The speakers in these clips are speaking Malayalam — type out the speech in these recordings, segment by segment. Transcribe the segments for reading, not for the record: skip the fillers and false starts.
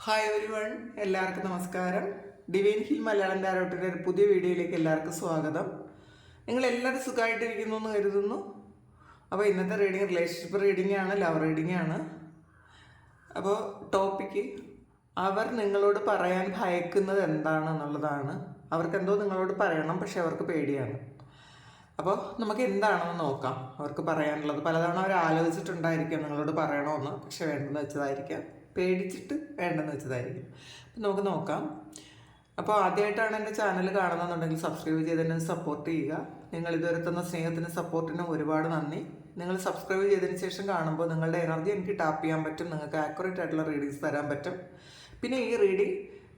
ഹായ് എവരി വൺ, എല്ലാവർക്കും നമസ്കാരം. ഡിവൈൻ ഹിൽ മലയാളം ടാരോട്ടിൻ്റെ ഒരു പുതിയ വീഡിയോയിലേക്ക് എല്ലാവർക്കും സ്വാഗതം. നിങ്ങളെല്ലാവരും സുഖമായിട്ടിരിക്കുന്നു എന്ന് കരുതുന്നു. അപ്പോൾ ഇന്നത്തെ റീഡിങ് റിലേഷൻഷിപ്പ് റീഡിംഗ് ആണ്, ലവ് റീഡിംഗ് ആണ്. അപ്പോൾ ടോപ്പിക്ക് അവർ നിങ്ങളോട് പറയാൻ ഭയക്കുന്നത് എന്താണെന്നുള്ളതാണ്. അവർക്കെന്തോ നിങ്ങളോട് പറയണം, പക്ഷെ അവർക്ക് പേടിയാണ്. അപ്പോൾ നമുക്ക് എന്താണെന്ന് നോക്കാം. അവർക്ക് പറയാനുള്ളത് പലതവണ അവർ ആലോചിച്ചിട്ടുണ്ടായിരിക്കാം നിങ്ങളോട് പറയണമെന്ന്, പക്ഷെ വേണ്ടെന്ന് വെച്ചതായിരിക്കാം, പേടിച്ചിട്ട് വേണ്ടെന്ന് വെച്ചതായിരിക്കും. അപ്പം നമുക്ക് നോക്കാം. അപ്പോൾ ആദ്യമായിട്ടാണ് എൻ്റെ ചാനൽ കാണുന്നതെന്നുണ്ടെങ്കിൽ സബ്സ്ക്രൈബ് ചെയ്തതിന് സപ്പോർട്ട് ചെയ്യുക. നിങ്ങൾ ഇതുവരെ തന്ന സ്നേഹത്തിനും സപ്പോർട്ടിനും ഒരുപാട് നന്ദി. നിങ്ങൾ സബ്സ്ക്രൈബ് ചെയ്തതിന് ശേഷം കാണുമ്പോൾ നിങ്ങളുടെ എനർജി എനിക്ക് ടാപ്പ് ചെയ്യാൻ പറ്റും, നിങ്ങൾക്ക് ആക്യുറേറ്റ് ആയിട്ടുള്ള റീഡിങ്സ് തരാൻ പറ്റും. പിന്നെ ഈ റീഡിങ്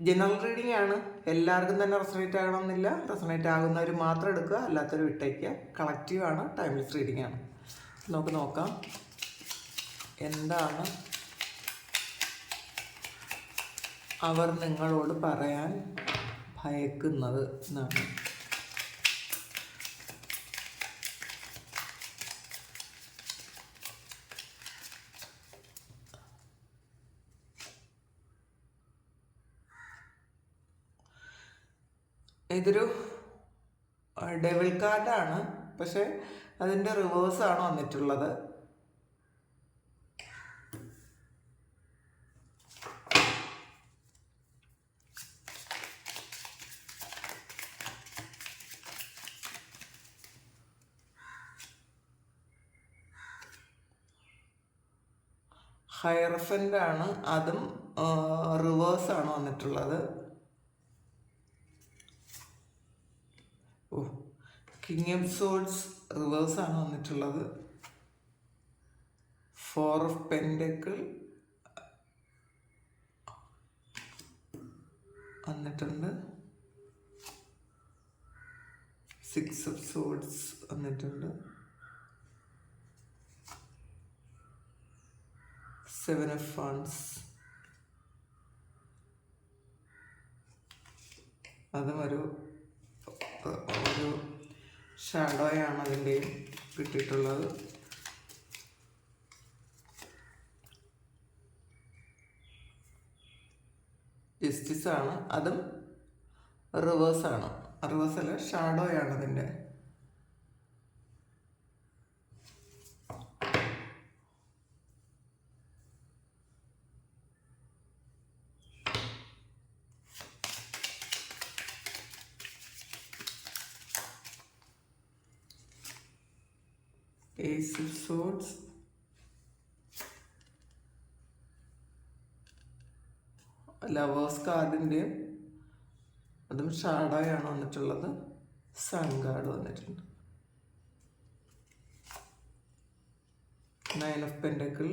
ജനറൽ റീഡിംഗ് ആണ്, എല്ലാവർക്കും തന്നെ റെസണേറ്റ് ആകണമെന്നില്ല. റെസണേറ്റ് ആകുന്നവർ മാത്രം എടുക്കുക, അല്ലാത്തവർ വിട്ടേക്കുക. കളക്റ്റീവ് ആണ്, ടൈംലെസ് റീഡിംഗ് ആണ്. നമുക്ക് നോക്കാം എന്താണ് അവർ നിങ്ങളോട് പറയാൻ ഭയക്കുന്നത് എന്നാണ്. ഇതൊരു ഡെവിൾ കാർഡാണ്, പക്ഷെ അതിൻ്റെ റിവേഴ്സാണ് വന്നിട്ടുള്ളത്. ഹയർഫൻ്റ് ആണ്, അതും റിവേഴ്സാണ് വന്നിട്ടുള്ളത്. കിങ് ഓഫ് സോർഡ്സ് റിവേഴ്സാണ് വന്നിട്ടുള്ളത്. 4 ഓഫ് പെൻഡക്കിൾ വന്നിട്ടുണ്ട്. 6 ഓഫ് സോർഡ്സ് വന്നിട്ടുണ്ട്. 7 ഓഫ് ഫണ്ട്സ്, അതും ഒരു ഷാഡോയാണ് അതിൻ്റെ കിട്ടിയിട്ടുള്ളത്. ജസ്റ്റിസ് ആണ്, അതും റിവേഴ്സാണ്. റിവേഴ്സല്ല, ഷാഡോയാണ് അതിൻ്റെ. Ace of Swords, ലവേഴ്സ് കാർഡിൻ്റെ അതും ഷാഡോയാണ് വന്നിട്ടുള്ളത്. സൺ കാർഡ് വന്നിട്ടുണ്ട്. 9 of pentacle,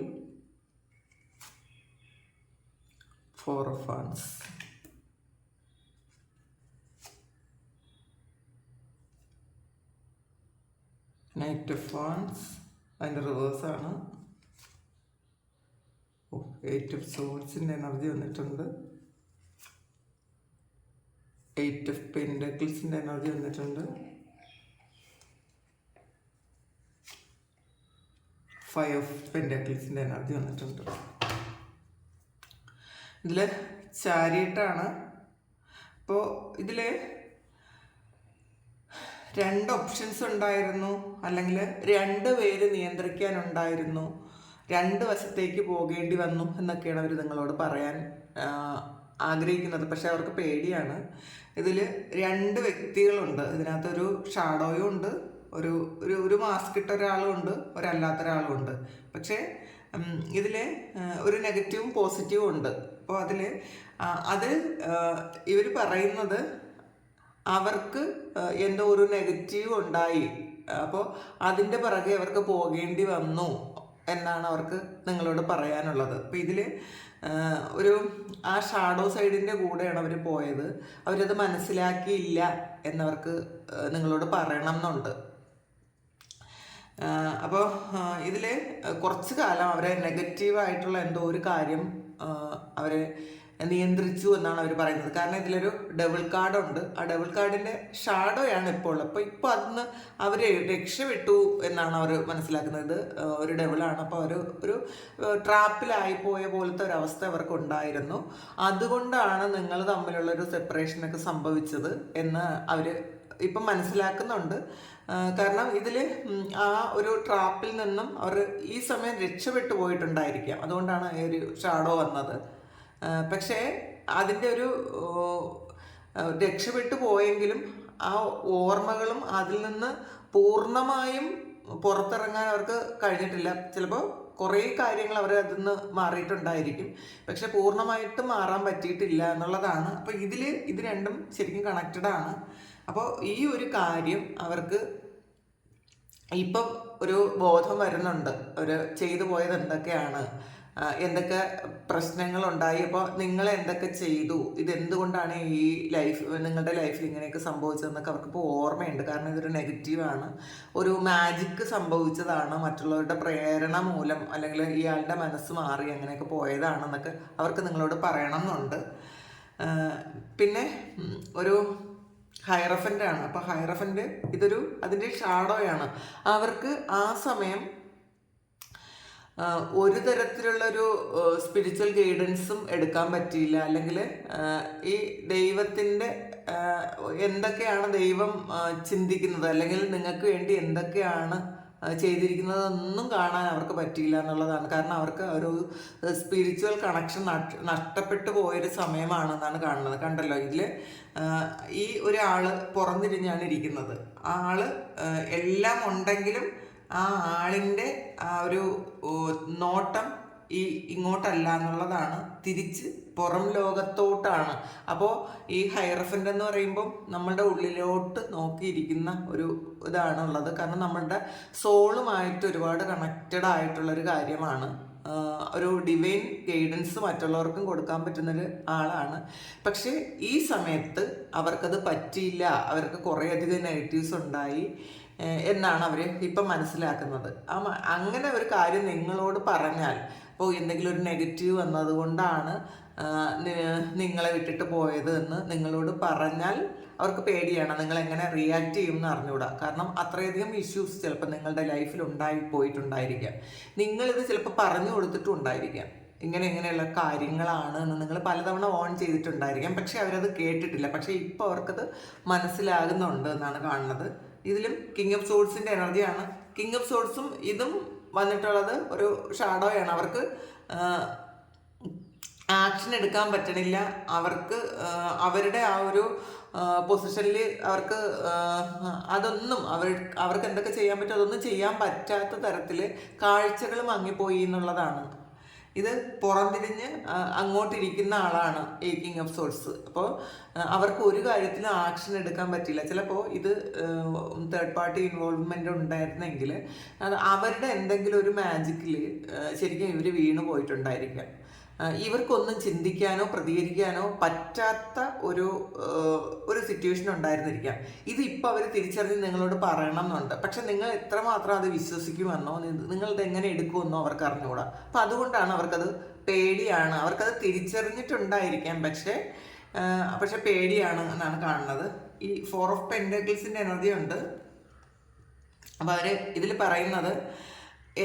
4 of funds, knight of wands, അതിൻ്റെ റിവേഴ്സാണ്. 8 ഓഫ് സോർഡ്സിൻ്റെ എനർജി വന്നിട്ടുണ്ട്. 8 ഓഫ് പെൻഡക്കിൾസിൻ്റെ എനർജി വന്നിട്ടുണ്ട്. 5 ഓഫ് പെൻഡക്കിൾസിൻ്റെ എനർജി വന്നിട്ടുണ്ട്. ഇതിൽ ചാരിയറ്റാണ്. അപ്പോൾ ഇതിൽ 2 ഓപ്ഷൻസ് ഉണ്ടായിരുന്നു, അല്ലെങ്കിൽ 2 പേര് നിയന്ത്രിക്കാനുണ്ടായിരുന്നു, 2 വശത്തേക്ക് പോകേണ്ടി വന്നു എന്നൊക്കെയാണ് അവർ നിങ്ങളോട് പറയാൻ ആഗ്രഹിക്കുന്നത്. പക്ഷെ അവർക്ക് പേടിയാണ്. ഇതിൽ 2 വ്യക്തികളുണ്ട്. ഇതിനകത്തൊരു ഷാഡോയും ഉണ്ട്, ഒരു മാസ്ക് ഇട്ട ഒരാളും ഉണ്ട്, ഒരല്ലാത്ത ഒരാളും ഉണ്ട്. പക്ഷേ ഇതിൽ ഒരു നെഗറ്റീവും പോസിറ്റീവും ഉണ്ട്. അപ്പോൾ അത് ഇവർ പറയുന്നത് അവർക്ക് എന്തോ ഒരു നെഗറ്റീവ് ഉണ്ടായി, അപ്പോൾ അതിൻ്റെ പിറകെ അവർക്ക് പോകേണ്ടി വന്നു എന്നാണ് അവർക്ക് നിങ്ങളോട് പറയാനുള്ളത്. അപ്പോൾ ഇതിൽ ആ ഷാഡോ സൈഡിൻ്റെ കൂടെയാണ് അവർ പോയത്. അവരത് മനസ്സിലാക്കിയില്ല എന്നവർക്ക് നിങ്ങളോട് പറയണം എന്നുണ്ട്. അപ്പോൾ ഇതിൽ കുറച്ച് കാലം അവരെ നെഗറ്റീവായിട്ടുള്ള എന്തോ ഒരു കാര്യം അവരെ നിയന്ത്രിച്ചു എന്നാണ് അവർ പറയുന്നത്. കാരണം ഇതിലൊരു ഡബിൾ കാർഡുണ്ട്. ആ ഡബിൾ കാർഡിൻ്റെ ഷാഡോയാണ് ഇപ്പോൾ ഉള്ളത്. അപ്പോൾ ഇപ്പോൾ അതിന്ന് അവർ രക്ഷപ്പെട്ടു എന്നാണ് അവർ മനസ്സിലാക്കുന്നത്. ഇത് ഒരു ഡബിളാണ്. അപ്പോൾ ഒരു ട്രാപ്പിലായിപ്പോയ പോലത്തെ ഒരു അവസ്ഥ അവർക്ക് ഉണ്ടായിരുന്നു. അതുകൊണ്ടാണ് നിങ്ങൾ തമ്മിലുള്ളൊരു സെപ്പറേഷനൊക്കെ സംഭവിച്ചത് എന്ന് അവർ ഇപ്പം മനസ്സിലാക്കുന്നുണ്ട്. കാരണം ഇതിൽ ആ ഒരു ട്രാപ്പിൽ നിന്നും അവർ ഈ സമയം രക്ഷപ്പെട്ടു പോയിട്ടുണ്ടായിരിക്കാം. അതുകൊണ്ടാണ് ഈ ഒരു ഷാഡോ വന്നത്. പക്ഷേ അതിൻ്റെ ഒരു രക്ഷപ്പെട്ടു പോയെങ്കിലും ആ ഓർമ്മകളും അതിൽ നിന്ന് പൂർണ്ണമായും പുറത്തിറങ്ങാൻ അവർക്ക് കഴിഞ്ഞിട്ടില്ല. ചിലപ്പോൾ കുറേ കാര്യങ്ങൾ അവർ അതിൽ നിന്ന് മാറിയിട്ടുണ്ടായിരിക്കും, പക്ഷെ പൂർണ്ണമായിട്ടും മാറാൻ പറ്റിയിട്ടില്ല എന്നുള്ളതാണ്. അപ്പോൾ ഇത് രണ്ടും ശരിക്കും കണക്റ്റഡ് ആണ്. അപ്പോൾ ഈ ഒരു കാര്യം അവർക്ക് ഇപ്പം ഒരു ബോധം വരുന്നുണ്ട്. ഒരു ചെയ്തു പോയത് എന്തൊക്കെയാണ്, എന്തൊക്കെ പ്രശ്നങ്ങളുണ്ടായി, അപ്പോൾ നിങ്ങൾ എന്തൊക്കെ ചെയ്തു, ഇതെന്തുകൊണ്ടാണ് ഈ നിങ്ങളുടെ ലൈഫിൽ ഇങ്ങനെയൊക്കെ സംഭവിച്ചതെന്നൊക്കെ അവർക്കിപ്പോൾ ഓർമ്മയുണ്ട്. കാരണം ഇതൊരു നെഗറ്റീവാണ്, ഒരു മാജിക്ക് സംഭവിച്ചതാണ്, മറ്റുള്ളവരുടെ പ്രേരണ മൂലം അല്ലെങ്കിൽ ഇയാളുടെ മനസ്സ് മാറി അങ്ങനെയൊക്കെ പോയതാണെന്നൊക്കെ അവർക്ക് നിങ്ങളോട് പറയണമെന്നുണ്ട്. പിന്നെ ഒരു ഹൈറഫൻ്റ് ആണ്. അപ്പോൾ ഹൈറഫൻ്റ് അതിൻ്റെ ഷാഡോയാണ്. അവർക്ക് ആ സമയം ഒരു തരത്തിലുള്ളൊരു സ്പിരിച്വൽ ഗൈഡൻസും എടുക്കാൻ പറ്റിയില്ല. അല്ലെങ്കിൽ ഈ ദൈവത്തിൻ്റെ എന്തൊക്കെയാണ് ദൈവം ചിന്തിക്കുന്നത്, അല്ലെങ്കിൽ നിങ്ങൾക്ക് വേണ്ടി എന്തൊക്കെയാണ് ചെയ്തിരിക്കുന്നതൊന്നും കാണാൻ അവർക്ക് പറ്റിയില്ല എന്നുള്ളതാണ്. കാരണം അവർക്ക് ഒരു സ്പിരിച്വൽ കണക്ഷൻ നഷ്ടപ്പെട്ടു പോയൊരു സമയമാണെന്നാണ് കാണുന്നത്. കണ്ടല്ലോ, ഇതിൽ ഈ ഒരാൾ പുറംതിരിഞ്ഞാണ് ഇരിക്കുന്നത്. ആള് എല്ലാം ഉണ്ടെങ്കിലും ആ ആളിൻ്റെ ആ ഒരു നോട്ടം ഇങ്ങോട്ടല്ല എന്നുള്ളതാണ്, തിരിച്ച് പുറം ലോകത്തോട്ടാണ്. അപ്പോൾ ഈ ഹൈറഫൻ്റ് എന്ന് പറയുമ്പം നമ്മളുടെ ഉള്ളിലോട്ട് നോക്കിയിരിക്കുന്ന ഒരു ഇതാണുള്ളത്. കാരണം നമ്മളുടെ സോളുമായിട്ട് ഒരുപാട് കണക്റ്റഡ് ആയിട്ടുള്ളൊരു കാര്യമാണ്. ഒരു ഡിവൈൻ ഗൈഡൻസ് മറ്റുള്ളവർക്കും കൊടുക്കാൻ പറ്റുന്നൊരു ആളാണ്. പക്ഷേ ഈ സമയത്ത് അവർക്കത് പറ്റിയില്ല. അവർക്ക് കുറേയധികം നെഗറ്റീവ്സ് ഉണ്ടായി എന്നാണ് അവർ ഇപ്പം മനസ്സിലാക്കുന്നത്. അങ്ങനെ ഒരു കാര്യം നിങ്ങളോട് പറഞ്ഞാൽ, അപ്പോൾ എന്തെങ്കിലും ഒരു നെഗറ്റീവ് വന്നതുകൊണ്ടാണ് നിങ്ങളെ വിട്ടിട്ട് പോയത് എന്ന് നിങ്ങളോട് പറഞ്ഞാൽ അവർക്ക് പേടിയാണ്. നിങ്ങൾ എങ്ങനെ റിയാക്ട് ചെയ്യും എന്ന് അറിഞ്ഞുകൂടാ. കാരണം അത്രയധികം ഇഷ്യൂസ് ചിലപ്പോൾ നിങ്ങളുടെ ലൈഫിൽ പോയിട്ടുണ്ടായിരിക്കാം. നിങ്ങളിത് ചിലപ്പോൾ പറഞ്ഞു കൊടുത്തിട്ടുണ്ടായിരിക്കാം, ഇങ്ങനെയുള്ള കാര്യങ്ങളാണ് എന്ന് നിങ്ങൾ പലതവണ ഓൺ ചെയ്തിട്ടുണ്ടായിരിക്കാം. പക്ഷെ അവരത് കേട്ടിട്ടില്ല. പക്ഷെ ഇപ്പോൾ അവർക്കത് മനസ്സിലാകുന്നുണ്ട് എന്നാണ് കാണുന്നത്. ഇതിലും കിങ് ഓഫ് സോഴ്സിൻ്റെ എനർജിയാണ്. കിങ് ഓഫ് സോഴ്സും ഇതും വന്നിട്ടുള്ളത് ഒരു ഷാഡോയാണ്. അവർക്ക് ആക്ഷൻ എടുക്കാൻ പറ്റണില്ല. അവർക്ക് അവരുടെ ആ ഒരു പൊസിഷനിൽ അവർക്ക് അതൊന്നും അവർക്ക് എന്തൊക്കെ ചെയ്യാൻ പറ്റും അതൊന്നും ചെയ്യാൻ പറ്റാത്ത തരത്തിൽ കാഴ്ചകൾ മങ്ങിപ്പോയി എന്നുള്ളതാണ്. ഇത് പുറംതിരിഞ്ഞ് അങ്ങോട്ടിരിക്കുന്ന ആളാണ് ഈ കിങ് ഓഫ് സോഴ്സ്. അപ്പോൾ അവർക്ക് ഒരു കാര്യത്തിലും ആക്ഷൻ എടുക്കാൻ പറ്റില്ല. ചിലപ്പോൾ ഇത് തേർഡ് പാർട്ടി ഇൻവോൾവ്മെൻ്റ് ഉണ്ടായിരുന്നെങ്കിൽ അവരുടെ എന്തെങ്കിലും ഒരു മാജിക്കിൽ ശരിക്കും ഇവർ വീണു പോയിട്ടുണ്ടായിരിക്കാം. ഇവർക്കൊന്നും ചിന്തിക്കാനോ പ്രതികരിക്കാനോ പറ്റാത്ത ഒരു സിറ്റുവേഷൻ ഉണ്ടായിരുന്നിരിക്കാം. ഇതിപ്പോൾ അവർ തിരിച്ചറിഞ്ഞ് നിങ്ങളോട് പറയണം എന്നുണ്ട്. പക്ഷെ നിങ്ങൾ എത്രമാത്രം അത് വിശ്വസിക്കുമെന്നോ നിങ്ങളിത് എങ്ങനെ എടുക്കുമെന്നോ അവർക്ക് അറിഞ്ഞുകൂടാ. അപ്പം അതുകൊണ്ടാണ് അവർക്കത് പേടിയാണ്. അവർക്കത് തിരിച്ചറിഞ്ഞിട്ടുണ്ടായിരിക്കാം, പക്ഷെ പേടിയാണ് എന്നാണ് കാണുന്നത്. ഈ 4 ഓഫ് പെൻറ്റക്കിൾസിൻ്റെ എനർജി ഉണ്ട്. അപ്പോൾ അവർ ഇതിൽ പറയുന്നത്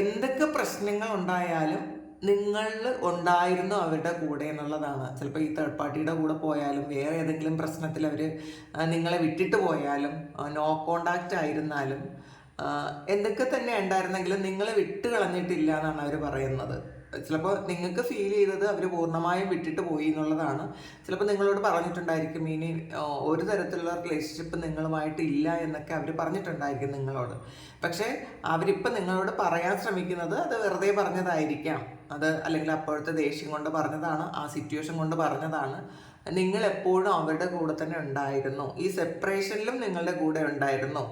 എന്തൊക്കെ പ്രശ്നങ്ങൾ ഉണ്ടായാലും നിങ്ങളിൽ ഉണ്ടായിരുന്നു അവരുടെ കൂടെ എന്നുള്ളതാണ്. ചിലപ്പോൾ ഈ തേർഡ് പാർട്ടിയുടെ കൂടെ പോയാലും വേറെ ഏതെങ്കിലും പ്രശ്നത്തിൽ അവർ നിങ്ങളെ വിട്ടിട്ട് പോയാലും നോ കോണ്ടാക്റ്റ് ആയിരുന്നാലും എന്തൊക്കെ തന്നെ ഉണ്ടായിരുന്നെങ്കിലും നിങ്ങളെ വിട്ട് കളഞ്ഞിട്ടില്ല എന്നാണ് അവർ പറയുന്നത്. ചിലപ്പോൾ നിങ്ങൾക്ക് ഫീൽ ചെയ്തത് അവർ പൂർണ്ണമായും വിട്ടിട്ട് പോയി എന്നുള്ളതാണ്. ചിലപ്പോൾ നിങ്ങളോട് പറഞ്ഞിട്ടുണ്ടായിരിക്കും ഇനി ഒരു തരത്തിലുള്ള റിലേഷൻഷിപ്പ് നിങ്ങളുമായിട്ട് ഇല്ല എന്നൊക്കെ അവർ പറഞ്ഞിട്ടുണ്ടായിരിക്കും നിങ്ങളോട്. പക്ഷേ അവരിപ്പം നിങ്ങളോട് പറയാൻ ശ്രമിക്കുന്നത് അത് വെറുതെ പറഞ്ഞതായിരിക്കാം. അല്ലെങ്കിൽ അപ്പോഴത്തെ ദേഷ്യം കൊണ്ട് പറഞ്ഞതാണ്, ആ സിറ്റുവേഷൻ കൊണ്ട് പറഞ്ഞതാണ്. നിങ്ങൾ എപ്പോഴും അവരുടെ കൂടെ തന്നെ ഉണ്ടായിരുന്നു. ഈ സെപ്പറേഷനിലും നിങ്ങളുടെ കൂടെ ഉണ്ടായിരുന്നു,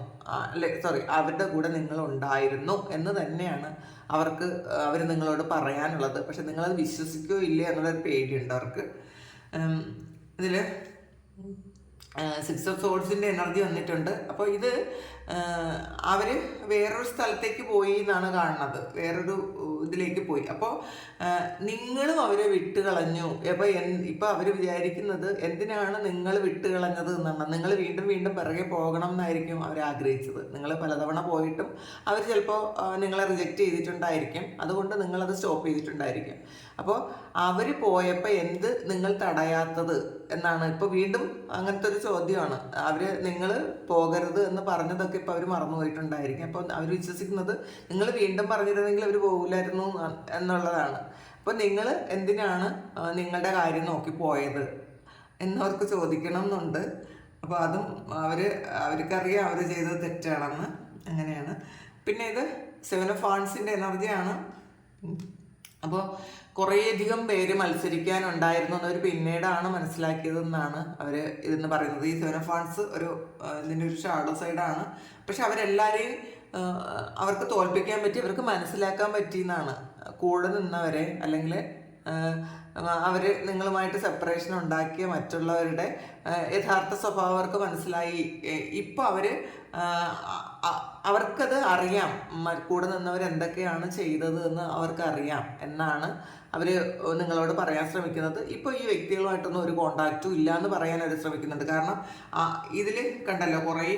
അവരുടെ കൂടെ നിങ്ങൾ ഉണ്ടായിരുന്നു എന്ന് തന്നെയാണ് അവർ നിങ്ങളോട് പറയാനുള്ളത്. പക്ഷെ നിങ്ങളത് വിശ്വസിക്കുകയോ ഇല്ലേ എന്നുള്ളൊരു പേടിയുണ്ട് അവർക്ക്. ഇതിൽ 6 ഓഫ് സോർഡ്സിൻ്റെ എനർജി വന്നിട്ടുണ്ട്. അപ്പോൾ ഇത് അവർ വേറൊരു സ്ഥലത്തേക്ക് പോയി എന്നാണ് കാണുന്നത്. വേറൊരു ഇതിലേക്ക് പോയി. അപ്പോൾ നിങ്ങളും അവരെ വിട്ടുകളഞ്ഞു. ഇപ്പോൾ അവർ വിചാരിക്കുന്നത് എന്തിനാണ് നിങ്ങൾ വിട്ടുകളഞ്ഞത് എന്നാണ്. നിങ്ങൾ വീണ്ടും വീണ്ടും പിറകെ പോകണം എന്നായിരിക്കും അവർ ആഗ്രഹിച്ചത്. നിങ്ങൾ പലതവണ പോയിട്ടും അവർ ചിലപ്പോൾ നിങ്ങളെ റിജക്റ്റ് ചെയ്തിട്ടുണ്ടായിരിക്കും. അതുകൊണ്ട് നിങ്ങളത് സ്റ്റോപ്പ് ചെയ്തിട്ടുണ്ടായിരിക്കും. അപ്പോൾ അവർ പോയപ്പോൾ എന്ത് നിങ്ങൾ തടയാത്തത് എന്നാണ് ഇപ്പോൾ വീണ്ടും അങ്ങനത്തെ ഒരു ചോദ്യമാണ്. നിങ്ങൾ പോകരുത് എന്ന് പറഞ്ഞതൊക്കെ ഇപ്പോൾ അവർ മറന്നുപോയിട്ടുണ്ടായിരിക്കും. അപ്പോൾ അവർ വിശ്വസിക്കുന്നത് നിങ്ങൾ വീണ്ടും പറഞ്ഞിരുന്നെങ്കിൽ അവർ പോകില്ലായിരുന്നു എന്നുള്ളതാണ്. അപ്പോൾ നിങ്ങൾ എന്തിനാണ് നിങ്ങളുടെ കാര്യം നോക്കി പോയത് എന്നവർക്ക് ചോദിക്കണം എന്നുണ്ട്. അപ്പോൾ അതും അവർക്കറിയാം അവർ ചെയ്തത് തെറ്റാണെന്ന്. അങ്ങനെയാണ്. പിന്നെ ഇത് 7 of Wandsന്റെ എനർജിയാണ്. അപ്പോൾ കുറേയധികം പേര് മത്സരിക്കാനുണ്ടായിരുന്നു എന്നവർ പിന്നീടാണ് മനസ്സിലാക്കിയതെന്നാണ് അവർ ഇതെന്ന് പറയുന്നത്. ഈ 7 of Wands ഇതിൻ്റെ ഒരു ഷാഡോ സൈഡാണ്. പക്ഷെ അവരെല്ലാവരെയും അവർക്ക് തോൽപ്പിക്കാൻ പറ്റി, അവർക്ക് മനസ്സിലാക്കാൻ പറ്റിയെന്നാണ്. കൂടെ നിന്നവരെ അല്ലെങ്കിൽ അവർ നിങ്ങളുമായിട്ട് സെപ്പറേഷൻ ഉണ്ടാക്കിയ മറ്റുള്ളവരുടെ യഥാർത്ഥ സ്വഭാവം അവർക്ക് മനസ്സിലായി. ഇപ്പോൾ അവർക്കത് അറിയാം, കൂടെ നിന്നവർ എന്തൊക്കെയാണ് ചെയ്തത് എന്ന് അവർക്കറിയാം എന്നാണ് അവർ നിങ്ങളോട് പറയാൻ ശ്രമിക്കുന്നത്. ഇപ്പോൾ ഈ വ്യക്തികളുമായിട്ടൊന്നും ഒരു കോണ്ടാക്റ്റും ഇല്ല എന്ന് പറയാൻ അവർ ശ്രമിക്കുന്നുണ്ട്. കാരണം ഇതിൽ കണ്ടല്ലോ കുറേ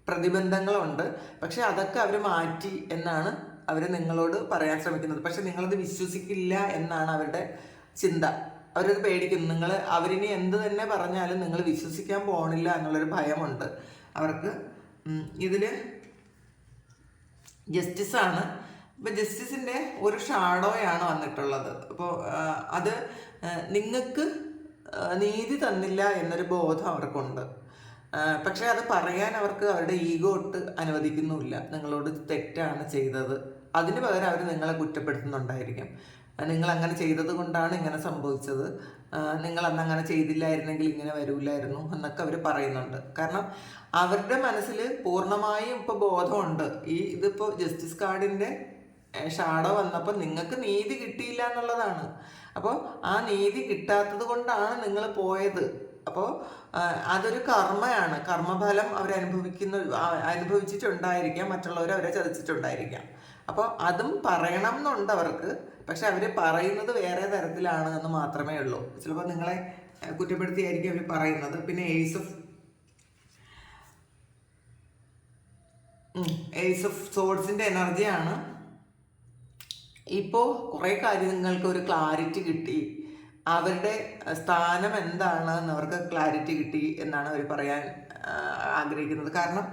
പ്രതിബന്ധങ്ങളുണ്ട്. പക്ഷെ അതൊക്കെ അവർ മാറ്റി എന്നാണ് അവർ നിങ്ങളോട് പറയാൻ ശ്രമിക്കുന്നത്. പക്ഷെ നിങ്ങളത് വിശ്വസിക്കില്ല എന്നാണ് അവരുടെ ചിന്ത. അവരത് പേടിക്കുന്നു. അവരിനി എന്ത് തന്നെ പറഞ്ഞാലും നിങ്ങൾ വിശ്വസിക്കാൻ പോകണില്ല എന്നുള്ളൊരു ഭയമുണ്ട് അവർക്ക്. ഇതിൽ ജസ്റ്റിസാണ്. ഇപ്പം ജസ്റ്റിസിൻ്റെ ഒരു ഷാഡോയാണ് വന്നിട്ടുള്ളത്. അപ്പോൾ അത് നിങ്ങൾക്ക് നീതി തന്നില്ല എന്നൊരു ബോധം അവർക്കുണ്ട്. പക്ഷെ അത് പറയാൻ അവർക്ക് അവരുടെ ഈഗോ ഒട്ട് അനുവദിക്കുന്നുമില്ല. നിങ്ങളോട് തെറ്റാണ് ചെയ്തത്, അതിന് പകരം അവർ നിങ്ങളെ കുറ്റപ്പെടുത്തുന്നുണ്ടായിരിക്കും. നിങ്ങൾ അങ്ങനെ ചെയ്തത് കൊണ്ടാണ് ഇങ്ങനെ സംഭവിച്ചത്, നിങ്ങൾ അന്ന് അങ്ങനെ ചെയ്തില്ലായിരുന്നെങ്കിൽ ഇങ്ങനെ വരില്ലായിരുന്നു എന്നൊക്കെ അവർ പറയുന്നുണ്ട്. കാരണം അവരുടെ മനസ്സിൽ പൂർണ്ണമായും ഇപ്പോൾ ബോധമുണ്ട്. ഇതിപ്പോൾ ജസ്റ്റിസ് കാർഡിൻ്റെ ഷാഡോ വന്നപ്പോൾ നിങ്ങൾക്ക് നീതി കിട്ടിയില്ല എന്നുള്ളതാണ്. അപ്പോൾ ആ നീതി കിട്ടാത്തത് കൊണ്ടാണ് നിങ്ങൾ പോയത്. അപ്പോൾ അതൊരു കർമ്മയാണ്. കർമ്മഫലം അനുഭവിച്ചിട്ടുണ്ടായിരിക്കാം. മറ്റുള്ളവർ അവരെ ചതിച്ചിട്ടുണ്ടായിരിക്കാം. അപ്പോൾ അതും പറയണം എന്നുണ്ട് അവർക്ക്. പക്ഷെ അവർ പറയുന്നത് വേറെ തരത്തിലാണ് എന്ന് മാത്രമേ ഉള്ളൂ. ചിലപ്പോൾ നിങ്ങളെ കുറ്റപ്പെടുത്തിയായിരിക്കും അവർ പറയുന്നത്. പിന്നെ ഏസ് ഓഫ് സോഡ്സിൻ്റെ എനർജിയാണ്. ഇപ്പോൾ കുറേ കാര്യങ്ങൾക്ക് ഒരു ക്ലാരിറ്റി കിട്ടി. അവരുടെ സ്ഥാനം എന്താണ് എന്ന് അവർക്ക് ക്ലാരിറ്റി കിട്ടി എന്നാണ് അവർ പറയാൻ ആഗ്രഹിക്കുന്നത്. കാരണം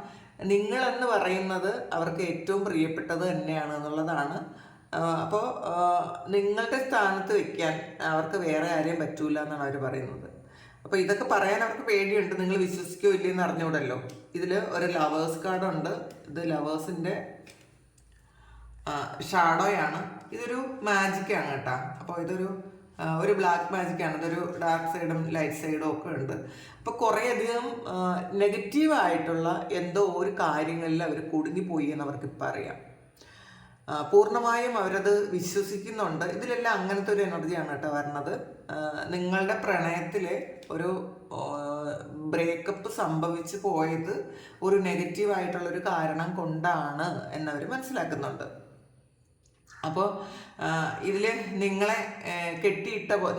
നിങ്ങളെന്ന് പറയുന്നത് അവർക്ക് ഏറ്റവും പ്രിയപ്പെട്ടത് തന്നെയാണ് എന്നുള്ളതാണ്. അപ്പോൾ നിങ്ങളുടെ സ്ഥാനത്ത് വെക്കാൻ അവർക്ക് വേറെ ആരെയും പറ്റൂല എന്നാണ് അവർ പറയുന്നത്. അപ്പോൾ ഇതൊക്കെ പറയാൻ അവർക്ക് പേടിയുണ്ട്. നിങ്ങൾ വിശ്വസിക്കോ ഇല്ലെന്ന് അറിഞ്ഞൂടല്ലോ. ഇതിൽ ഒരു ലവേഴ്സ് കാർഡുണ്ട്. ഇത് ലവേഴ്സിൻ്റെ ഷാഡോയാണ്. ഇതൊരു മാജിക്കാണ് കേട്ടോ. അപ്പോൾ ഒരു ബ്ലാക്ക് മാജിക്കാണ്. ഇതൊരു ഡാർക്ക് സൈഡും ലൈറ്റ് സൈഡും ഒക്കെ ഉണ്ട്. അപ്പോൾ കുറേയധികം നെഗറ്റീവായിട്ടുള്ള എന്തോ ഒരു കാര്യങ്ങളിൽ അവർ കുടുങ്ങിപ്പോയി എന്ന് അവർക്കിപ്പോൾ അറിയാം. പൂർണ്ണമായും അവരത് വിശ്വസിക്കുന്നുണ്ട്. ഇതിലെല്ലാം അങ്ങനത്തെ ഒരു എനർജിയാണ് കേട്ടോ വരണത്. നിങ്ങളുടെ പ്രണയത്തിൽ ഒരു ബ്രേക്കപ്പ് സംഭവിച്ചു പോയത് ഒരു നെഗറ്റീവായിട്ടുള്ളൊരു കാരണം കൊണ്ടാണ് എന്നവർ മനസ്സിലാക്കുന്നുണ്ട്. അപ്പോൾ ഇതിൽ നിങ്ങളെ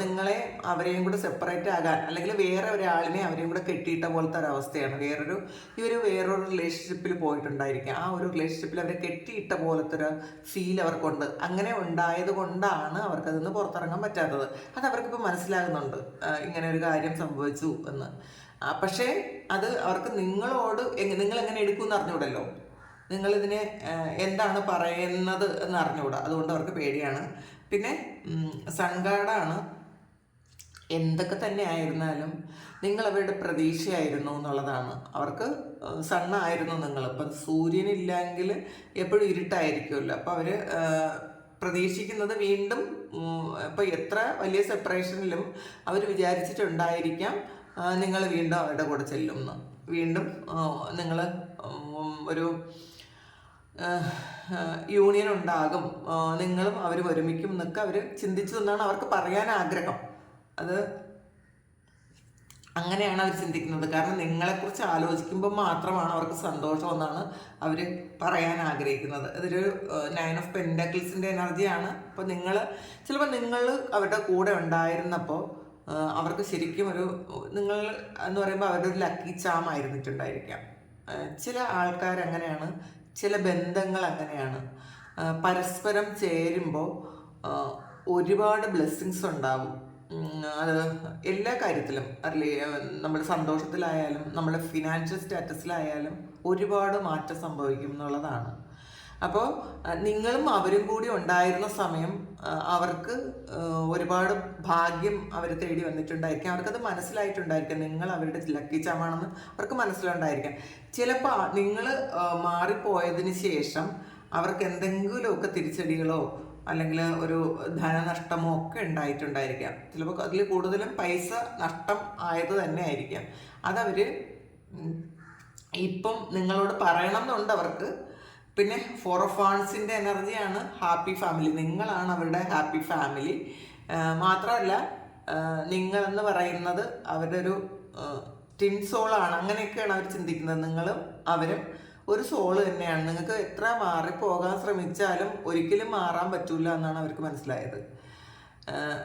നിങ്ങളെ അവരെയും കൂടെ സെപ്പറേറ്റ് ആകാൻ, അല്ലെങ്കിൽ വേറെ ഒരാളിനെ അവരെയും കൂടെ കെട്ടിയിട്ട പോലത്തെ ഒരവസ്ഥയാണ്. ഇവർ വേറൊരു റിലേഷൻഷിപ്പിൽ പോയിട്ടുണ്ടായിരിക്കും. ആ ഒരു റിലേഷൻഷിപ്പിൽ അവരെ കെട്ടിയിട്ട പോലത്തെ ഒരു ഫീൽ അവർക്കുണ്ട്. അങ്ങനെ ഉണ്ടായത് കൊണ്ടാണ് അവർക്കതിന്ന് പുറത്തിറങ്ങാൻ പറ്റാത്തത്. അത് അവർക്കിപ്പോൾ മനസ്സിലാകുന്നുണ്ട്, ഇങ്ങനെ ഒരു കാര്യം സംഭവിച്ചു എന്ന്. പക്ഷേ അത് അവർക്ക് നിങ്ങൾ എങ്ങനെ എടുക്കുമെന്ന് അറിഞ്ഞൂടല്ലോ. നിങ്ങളിതിനെ എന്താണ് പറയുന്നത് എന്ന് അറിഞ്ഞുകൂടാ. അതുകൊണ്ട് അവർക്ക് പേടിയാണ്. പിന്നെ സൺഗാർഡാണ്. എന്തൊക്കെ തന്നെ ആയിരുന്നാലും നിങ്ങൾ അവരുടെ പ്രതീക്ഷയായിരുന്നു എന്നുള്ളതാണ്. അവർക്ക് സണ്ണായിരുന്നു നിങ്ങൾ. ഇപ്പം സൂര്യനില്ലെങ്കിൽ എപ്പോഴും ഇരുട്ടായിരിക്കുമല്ലോ. അപ്പോൾ അവർ പ്രതീക്ഷിക്കുന്നത് വീണ്ടും ഇപ്പോൾ എത്ര വലിയ സെപ്പറേഷനിലും അവർ വിചാരിച്ചിട്ടുണ്ടായിരിക്കാം നിങ്ങൾ വീണ്ടും അവരുടെ കൂടെ ചെല്ലുമെന്ന്. വീണ്ടും നിങ്ങൾ ഒരു യൂണിയൻ ഉണ്ടാകും, നിങ്ങളും അവർ ഒരുമിക്കും എന്നൊക്കെ അവർ ചിന്തിച്ചു എന്നാണ് അവർക്ക് പറയാൻ ആഗ്രഹം. അങ്ങനെയാണ് അവർ ചിന്തിക്കുന്നത്. കാരണം നിങ്ങളെക്കുറിച്ച് ആലോചിക്കുമ്പോൾ മാത്രമാണ് അവർക്ക് സന്തോഷം എന്നാണ് അവർ പറയാൻ ആഗ്രഹിക്കുന്നത്. ഇതൊരു 9 ഓഫ് പെൻഡക്കിൾസിൻ്റെ എനർജിയാണ്. അപ്പോൾ ചിലപ്പോൾ നിങ്ങൾ അവരുടെ കൂടെ ഉണ്ടായിരുന്നപ്പോൾ അവർക്ക് ശരിക്കും നിങ്ങൾ എന്ന് പറയുമ്പോൾ അവരുടെ ഒരു ലക്കി ചാം ആയിരുന്നിട്ടുണ്ടായിരിക്കാം. ചില ആൾക്കാർ അങ്ങനെയാണ്, ചില ബന്ധങ്ങൾ അങ്ങനെയാണ്. പരസ്പരം ചേരുമ്പോൾ ഒരുപാട് ബ്ലെസ്സിങ്സ് ഉണ്ടാവും. അത് എല്ലാ കാര്യത്തിലും നമ്മുടെ സന്തോഷത്തിലായാലും നമ്മുടെ ഫിനാൻഷ്യൽ സ്റ്റാറ്റസിലായാലും ഒരുപാട് മാറ്റം സംഭവിക്കും എന്നുള്ളതാണ്. അപ്പോൾ നിങ്ങളും അവരും കൂടി ഉണ്ടായിരുന്ന സമയം അവർക്ക് ഒരുപാട് ഭാഗ്യം അവർ തേടി വന്നിട്ടുണ്ടായിരിക്കാം. അവർക്കത് മനസ്സിലായിട്ടുണ്ടായിരിക്കാം, നിങ്ങൾ അവരുടെ ലക്കി ചാമാണെന്ന് അവർക്ക് മനസ്സിലുണ്ടായിരിക്കാം. ചിലപ്പോൾ നിങ്ങൾ മാറിപ്പോയതിന് ശേഷം അവർക്ക് എന്തെങ്കിലുമൊക്കെ തിരിച്ചടികളോ അല്ലെങ്കിൽ ഒരു ധനനഷ്ടമോ ഒക്കെ ഉണ്ടായിട്ടുണ്ടായിരിക്കാം. ചിലപ്പോൾ അതിൽ കൂടുതലും പൈസ നഷ്ടം ആയത് തന്നെ ആയിരിക്കാം. അതവർ ഇപ്പം നിങ്ങളോട് പറയണം എന്നുണ്ട് അവർക്ക്. പിന്നെ 4 ഓഫ് വാൺസിൻ്റെ എനർജിയാണ് ഹാപ്പി ഫാമിലി. നിങ്ങളാണ് അവരുടെ ഹാപ്പി ഫാമിലി. മാത്രമല്ല നിങ്ങളെന്ന് പറയുന്നത് അവരുടെ ഒരു ടിൻ സോളാണ്. അങ്ങനെയൊക്കെയാണ് അവർ ചിന്തിക്കുന്നത്. നിങ്ങളും അവരും ഒരു സോള് തന്നെയാണ്. നിങ്ങൾക്ക് എത്ര മാറിപ്പോകാൻ ശ്രമിച്ചാലും ഒരിക്കലും മാറാൻ പറ്റില്ല എന്നാണ് അവർക്ക് മനസ്സിലായത്.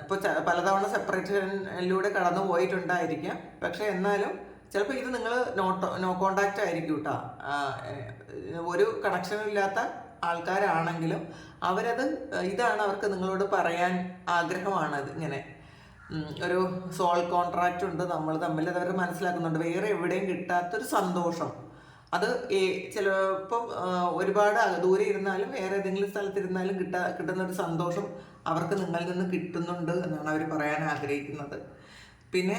ഇപ്പോൾ പലതവണ സെപ്പറേഷനിലൂടെ കടന്നു പോയിട്ടുണ്ടായിരിക്കാം. പക്ഷെ എന്നാലും ചിലപ്പോൾ ഇത് നിങ്ങൾ നോ കോണ്ടാക്റ്റ് ആയിരിക്കും കേട്ടോ. ഒരു കണക്ഷനും ഇല്ലാത്ത ആൾക്കാരാണെങ്കിലും ഇതാണ് അവർക്ക് നിങ്ങളോട് പറയാൻ ആഗ്രഹമാണ്. ഇങ്ങനെ ഒരു സോൾ കോൺട്രാക്റ്റ് ഉണ്ട് നമ്മൾ തമ്മിൽ. അത് അവർ മനസ്സിലാക്കുന്നുണ്ട്. വേറെ എവിടെയും കിട്ടാത്തൊരു സന്തോഷം. അത് ചിലപ്പം ഒരുപാട് ദൂരെ ഇരുന്നാലും വേറെ ഏതെങ്കിലും സ്ഥലത്തിരുന്നാലും കിട്ടുന്നൊരു സന്തോഷം അവർക്ക് നിങ്ങളിൽ നിന്ന് കിട്ടുന്നുണ്ട് എന്നാണ് അവർ പറയാൻ ആഗ്രഹിക്കുന്നത്. പിന്നെ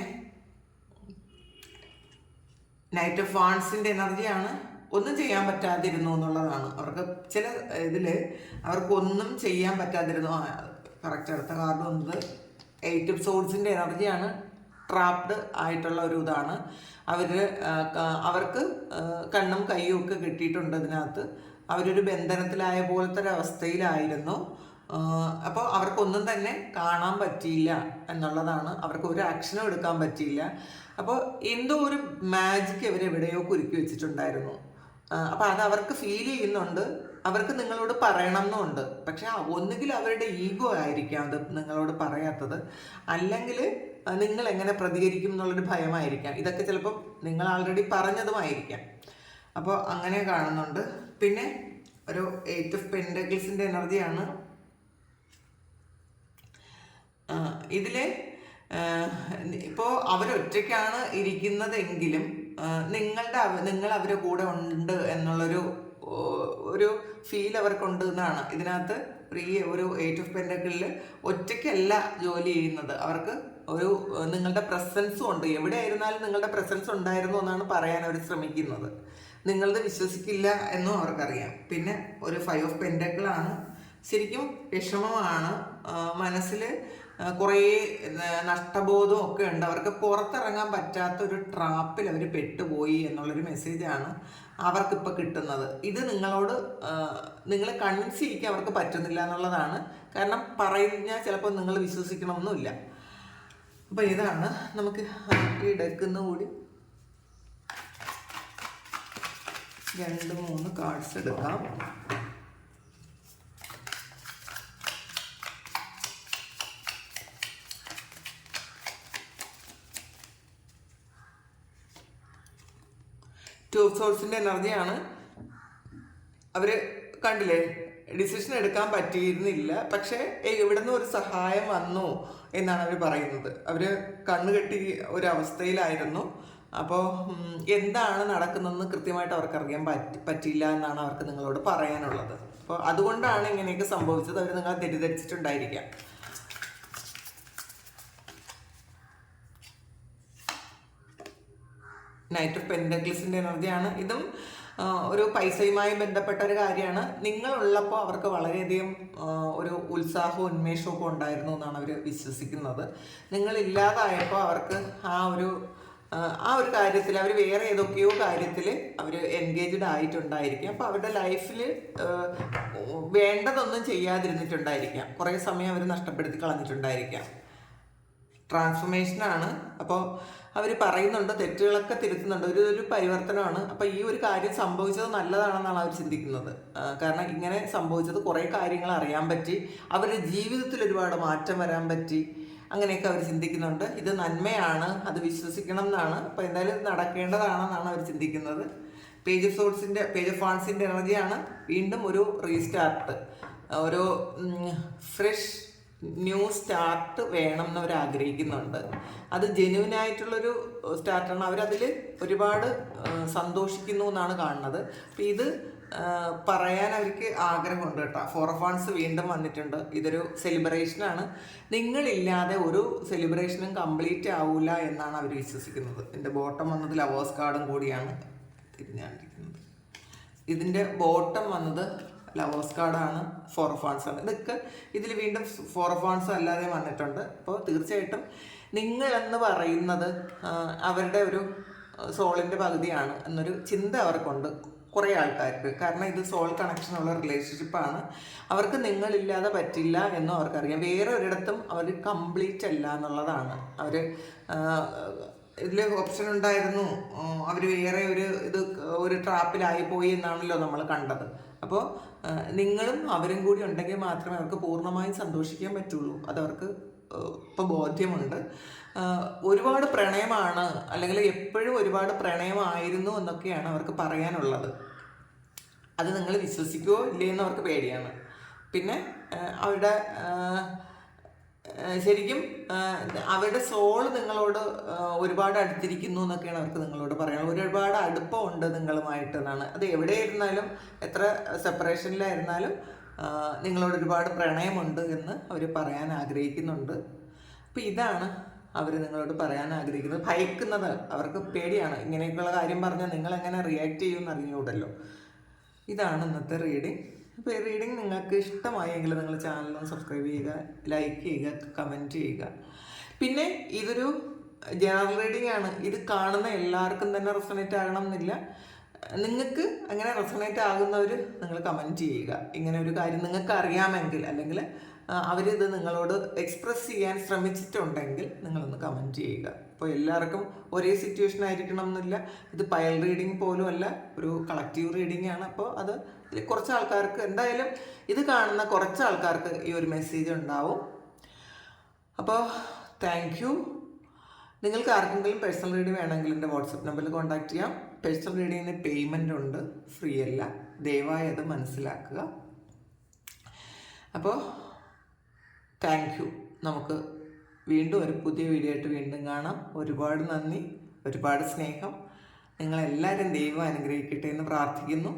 നൈറ്റ് ഓഫ് വാൺസിൻ്റെ എനർജിയാണ് ഒന്നും ചെയ്യാൻ പറ്റാതിരുന്നു എന്നുള്ളതാണ്. അവർക്ക് ചില ഇതിൽ അവർക്കൊന്നും ചെയ്യാൻ പറ്റാതിരുന്നു. കറക്റ്റ് അടുത്ത കാർഡ് വന്നത് 8 ഓഫ് സോൾസിൻ്റെ എനർജിയാണ്. ട്രാപ്ഡ് ആയിട്ടുള്ള ഒരു ഇതാണ്. അവർക്ക് കണ്ണും കയ്യും ഒക്കെ കിട്ടിയിട്ടുണ്ട് ഇതിനകത്ത്. അവരൊരു ബന്ധനത്തിലായ പോലത്തെ ഒരു അവസ്ഥയിലായിരുന്നു. അപ്പോൾ അവർക്കൊന്നും തന്നെ കാണാൻ പറ്റിയില്ല എന്നുള്ളതാണ്. അവർക്ക് ഒരു ആക്ഷനും എടുക്കാൻ പറ്റിയില്ല. അപ്പോൾ എന്തോ ഒരു മാജിക് അവരെവിടെയോ കുരുക്കി വെച്ചിട്ടുണ്ടായിരുന്നു. അപ്പോൾ അത് അവർക്ക് ഫീൽ ചെയ്യുന്നുണ്ട്. അവർക്ക് നിങ്ങളോട് പറയണം എന്നുണ്ട്. പക്ഷെ ഒന്നുകിൽ അവരുടെ ഈഗോ ആയിരിക്കാം അത് നിങ്ങളോട് പറയാത്തത്, അല്ലെങ്കിൽ നിങ്ങൾ എങ്ങനെ പ്രതികരിക്കും എന്നുള്ളൊരു ഭയമായിരിക്കാം. ഇതൊക്കെ ചിലപ്പം നിങ്ങൾ ആൾറെഡി പറഞ്ഞതുമായിരിക്കാം. അപ്പോൾ അങ്ങനെ കാണുന്നുണ്ട്. പിന്നെ ഒരു 8 ഓഫ് പെൻഡക്കിൾസിൻ്റെ എനർജിയാണ്. ഇതിൽ ഇപ്പോൾ അവരൊറ്റയ്ക്കാണ് ഇരിക്കുന്നതെങ്കിലും നിങ്ങൾ അവരുടെ കൂടെ ഉണ്ട് എന്നുള്ളൊരു ഫീൽ അവർക്കുണ്ട് എന്നാണ്. ഇതിനകത്ത് ഒരു 8 ഓഫ് പെൻഡക്കിളിൽ ഒറ്റയ്ക്കല്ല ജോലി ചെയ്യുന്നത്. അവർക്ക് നിങ്ങളുടെ പ്രസൻസും ഉണ്ട്. എവിടെ ആയിരുന്നാലും നിങ്ങളുടെ പ്രസൻസ് ഉണ്ടായിരുന്നു എന്നാണ് പറയാൻ അവർ ശ്രമിക്കുന്നത്. നിങ്ങളത് വിശ്വസിക്കില്ല എന്നും അവർക്കറിയാം. പിന്നെ ഒരു 5 ഓഫ് പെൻഡക്കിളാണ്. ശരിക്കും വിഷമമാണ്. മനസ്സിൽ കുറേ നഷ്ടബോധവും ഒക്കെ ഉണ്ട്. അവർക്ക് പുറത്തിറങ്ങാൻ പറ്റാത്തൊരു ട്രാപ്പിൽ അവർ പെട്ടുപോയി എന്നുള്ളൊരു മെസ്സേജാണ് അവർക്കിപ്പോൾ കിട്ടുന്നത്. ഇത് നിങ്ങളെ കൺവിൻസ് ചെയ്യിക്കാൻ അവർക്ക് പറ്റുന്നില്ല എന്നുള്ളതാണ്. കാരണം പറഞ്ഞാൽ ചിലപ്പോൾ നിങ്ങൾ വിശ്വസിക്കണമെന്നില്ല. അപ്പോൾ ഇതാണ്. നമുക്ക് ഈ ഡെക്കിന്ന് കൂടി 2-3 കാർഡ്സ് എടുക്കാം. ടു ഓഫ് സോൾസിൻ്റെ എനർജിയാണ്. അവർ കണ്ടില്ലേ, ഡിസിഷൻ എടുക്കാൻ പറ്റിയിരുന്നില്ല. പക്ഷേ ഇവിടെ നിന്ന് ഒരു സഹായം വന്നു എന്നാണ് അവർ പറയുന്നത്. അവർ കണ്ണുകെട്ടി ഒരവസ്ഥയിലായിരുന്നു. അപ്പോൾ എന്താണ് നടക്കുന്നതെന്ന് കൃത്യമായിട്ട് അവർക്കറിയാൻ പറ്റിയില്ല എന്നാണ് അവർക്ക് നിങ്ങളോട് പറയാനുള്ളത്. അപ്പോൾ അതുകൊണ്ടാണ് ഇങ്ങനെയൊക്കെ സംഭവിച്ചത്. അവർ നിങ്ങളെ തെറ്റിദ്ധരിച്ചിട്ടുണ്ടായിരിക്കാം. നൈറ്റ് ഓഫ് പെൻഡക്കിൾസിൻ്റെ എനർജിയാണ്. ഇതും ഒരു പൈസയുമായി ബന്ധപ്പെട്ട ഒരു കാര്യമാണ്. നിങ്ങളുള്ളപ്പോൾ അവർക്ക് വളരെയധികം ഒരു ഉത്സാഹവും ഉന്മേഷവും ഒക്കെ ഉണ്ടായിരുന്നു എന്നാണ് അവർ വിശ്വസിക്കുന്നത്. നിങ്ങളില്ലാതായപ്പോൾ അവർക്ക് ആ ഒരു കാര്യത്തിൽ അവർ വേറെ ഏതൊക്കെയോ കാര്യത്തിൽ അവർ എൻഗേജ്ഡ് ആയിട്ടുണ്ടായിരിക്കും. അപ്പോൾ അവരുടെ ലൈഫിൽ വേണ്ടതൊന്നും ചെയ്യാതിരുന്നിട്ടുണ്ടായിരിക്കാം. കുറേ സമയം അവർ നഷ്ടപ്പെടുത്തി കളഞ്ഞിട്ടുണ്ടായിരിക്കാം. ട്രാൻസ്ഫോർമേഷനാണ്. അപ്പോൾ അവർ പറയുന്നുണ്ട്, തെറ്റുകളൊക്കെ തിരുത്തുന്നുണ്ട്, ഒരു പരിവർത്തനമാണ്. അപ്പോൾ ഈ ഒരു കാര്യം സംഭവിച്ചത് നല്ലതാണെന്നാണ് അവർ ചിന്തിക്കുന്നത്. കാരണം ഇങ്ങനെ സംഭവിച്ചത് കുറേ കാര്യങ്ങൾ അറിയാൻ പറ്റി, അവരുടെ ജീവിതത്തിൽ ഒരുപാട് മാറ്റം വരാൻ പറ്റി, അങ്ങനെയൊക്കെ അവർ ചിന്തിക്കുന്നുണ്ട്. ഇത് നന്മയാണ്, അത് വിശ്വസിക്കണം എന്നാണ്. അപ്പോൾ എന്തായാലും ഇത് നടക്കേണ്ടതാണെന്നാണ് അവർ ചിന്തിക്കുന്നത്. പേജ് ഓഫ് വാൺസിൻ്റെ എനർജിയാണ്. വീണ്ടും ഒരു റീസ്റ്റാർട്ട്, ഒരു ഫ്രഷ് ന്യൂ സ്റ്റാർട്ട് വേണം എന്ന് അവർ ആഗ്രഹിക്കുന്നുണ്ട്. അത് ജെന്യൂനായിട്ടുള്ളൊരു സ്റ്റാർട്ടാണ്. അവരതിൽ ഒരുപാട് സന്തോഷിക്കുന്നു എന്നാണ് കാണുന്നത്. അപ്പം ഇത് പറയാൻ അവർക്ക് ആഗ്രഹമുണ്ട് കേട്ടോ. 4 of Wands വീണ്ടും വന്നിട്ടുണ്ട്. ഇതൊരു സെലിബ്രേഷനാണ്. നിങ്ങളില്ലാതെ ഒരു സെലിബ്രേഷനും കംപ്ലീറ്റ് ആവില്ല എന്നാണ് അവർ വിശ്വസിക്കുന്നത്. ഇതിൻ്റെ ബോട്ടം വന്നത് ലവേഴ്സ് കാർഡും കൂടിയാണ് തിരിഞ്ഞാണ്ടിരിക്കുന്നത്. ഇതിൻ്റെ ബോട്ടം വന്നത് ലവേഴ്സ് കാർഡാണ്, 4 of Wands ആണ്. ഇതൊക്കെ ഇതിൽ വീണ്ടും 4 of Wands അല്ലാതെ വന്നിട്ടുണ്ട്. അപ്പോൾ തീർച്ചയായിട്ടും നിങ്ങളെന്ന് പറയുന്നത് അവരുടെ ഒരു സോളിൻ്റെ പകുതിയാണ് എന്നൊരു ചിന്ത അവർക്കുണ്ട് കുറേ ആൾക്കാർക്ക്. കാരണം ഇത് സോൾ കണക്ഷനുള്ള റിലേഷൻഷിപ്പാണ്. അവർക്ക് നിങ്ങളില്ലാതെ പറ്റില്ല എന്നും അവർക്കറിയാം. വേറെ ഒരിടത്തും അവർ കംപ്ലീറ്റ് അല്ല എന്നുള്ളതാണ്. അവർ ഇതിൽ ഓപ്ഷൻ ഉണ്ടായിരുന്നു, അവർ വേറെ ഒരു ട്രാപ്പിലായി പോയി എന്നാണല്ലോ നമ്മൾ കണ്ടത്. അപ്പോൾ നിങ്ങളും അവരും കൂടി ഉണ്ടെങ്കിൽ മാത്രമേ അവർക്ക് പൂർണ്ണമായും സന്തോഷിക്കാൻ പറ്റുള്ളൂ. അതവർക്ക് ഇപ്പോൾ ബോധ്യമുണ്ട്. ഒരുപാട് പ്രണയമാണ്, അല്ലെങ്കിൽ എപ്പോഴും ഒരുപാട് പ്രണയമായിരുന്നു എന്നൊക്കെയാണ് അവർക്ക് പറയാനുള്ളത്. അത് നിങ്ങൾ വിശ്വസിക്കുമോ ഇല്ലയെന്ന് അവർക്ക് പേടിയാണ്. പിന്നെ അവരുടെ ശരിക്കും അവരുടെ സോൾ നിങ്ങളോട് ഒരുപാട് അടുത്തിരിക്കുന്നു എന്നൊക്കെയാണ് അവർക്ക് നിങ്ങളോട് പറയാനുള്ളത്. ഒരുപാട് അടുപ്പമുണ്ട് നിങ്ങളുമായിട്ട് എന്നാണ്. അത് എവിടെയായിരുന്നാലും, എത്ര സെപ്പറേഷനിലായിരുന്നാലും നിങ്ങളോട് ഒരുപാട് പ്രണയമുണ്ട് എന്ന് അവർ പറയാൻ ആഗ്രഹിക്കുന്നുണ്ട്. അപ്പോൾ ഇതാണ് അവർ നിങ്ങളോട് പറയാൻ ആഗ്രഹിക്കുന്നത്. ഭയക്കുന്നത്, അവർക്ക് പേടിയാണ്. ഇങ്ങനെയൊക്കെയുള്ള കാര്യം പറഞ്ഞാൽ നിങ്ങളെങ്ങനെ റിയാക്ട് ചെയ്യുമെന്ന് അറിഞ്ഞുകൂടല്ലോ. ഇതാണ് ഇന്നത്തെ റീഡിങ്. അപ്പോൾ ഈ റീഡിങ് നിങ്ങൾക്ക് ഇഷ്ടമായെങ്കിൽ നിങ്ങൾ ചാനലൊന്ന് സബ്സ്ക്രൈബ് ചെയ്യുക, ലൈക്ക് ചെയ്യുക, കമൻറ്റ് ചെയ്യുക. പിന്നെ ഇതൊരു ജനറൽ റീഡിംഗ് ആണ്. ഇത് കാണുന്ന എല്ലാവർക്കും തന്നെ റെസൊണേറ്റ് ആകണം എന്നില്ല. നിങ്ങൾക്ക് അങ്ങനെ റെസൊണേറ്റ് ആകുന്നവർ നിങ്ങൾ കമൻറ്റ് ചെയ്യുക. ഇങ്ങനെ ഒരു കാര്യം നിങ്ങൾക്ക് അറിയാമെങ്കിൽ, അല്ലെങ്കിൽ അവരിത് നിങ്ങളോട് എക്സ്പ്രസ് ചെയ്യാൻ ശ്രമിച്ചിട്ടുണ്ടെങ്കിൽ നിങ്ങളൊന്ന് കമൻറ്റ് ചെയ്യുക. അപ്പോൾ എല്ലാവർക്കും ഒരേ സിറ്റുവേഷൻ ആയിരിക്കണം എന്നില്ല. ഇത് പയൽ റീഡിങ് പോലും അല്ല, ഒരു കളക്റ്റീവ് റീഡിംഗ് ആണ്. അപ്പോൾ അത് കുറച്ച് ആൾക്കാർക്ക്, എന്തായാലും ഇത് കാണുന്ന കുറച്ച് ആൾക്കാർക്ക് ഈ ഒരു മെസ്സേജ് ഉണ്ടാവും. അപ്പോൾ താങ്ക് യു. നിങ്ങൾക്ക് ആർക്കെങ്കിലും പേഴ്സണൽ റീഡിങ് വേണമെങ്കിൽ എൻ്റെ വാട്സപ്പ് നമ്പറിൽ കോൺടാക്ട് ചെയ്യാം. പേഴ്സണൽ റീഡിങ്ങിന് പേയ്മെൻ്റ് ഉണ്ട്, ഫ്രീ അല്ല. ദയവായി അത് മനസ്സിലാക്കുക. അപ്പോൾ താങ്ക് യു. നമുക്ക് വീണ്ടും ഒരു പുതിയ വീഡിയോ ആയിട്ട് വീണ്ടും കാണാം. ഒരുപാട് നന്ദി, ഒരുപാട് സ്നേഹം. നിങ്ങളെല്ലാവരും ദൈവം അനുഗ്രഹിക്കട്ടെ എന്ന് പ്രാർത്ഥിക്കുന്നു.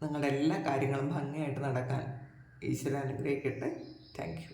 നിങ്ങളുടെ എല്ലാ കാര്യങ്ങളും ഭംഗിയായിട്ട് നടക്കാൻ ഈശ്വരൻ അനുഗ്രഹിക്കട്ടെ. Thank you.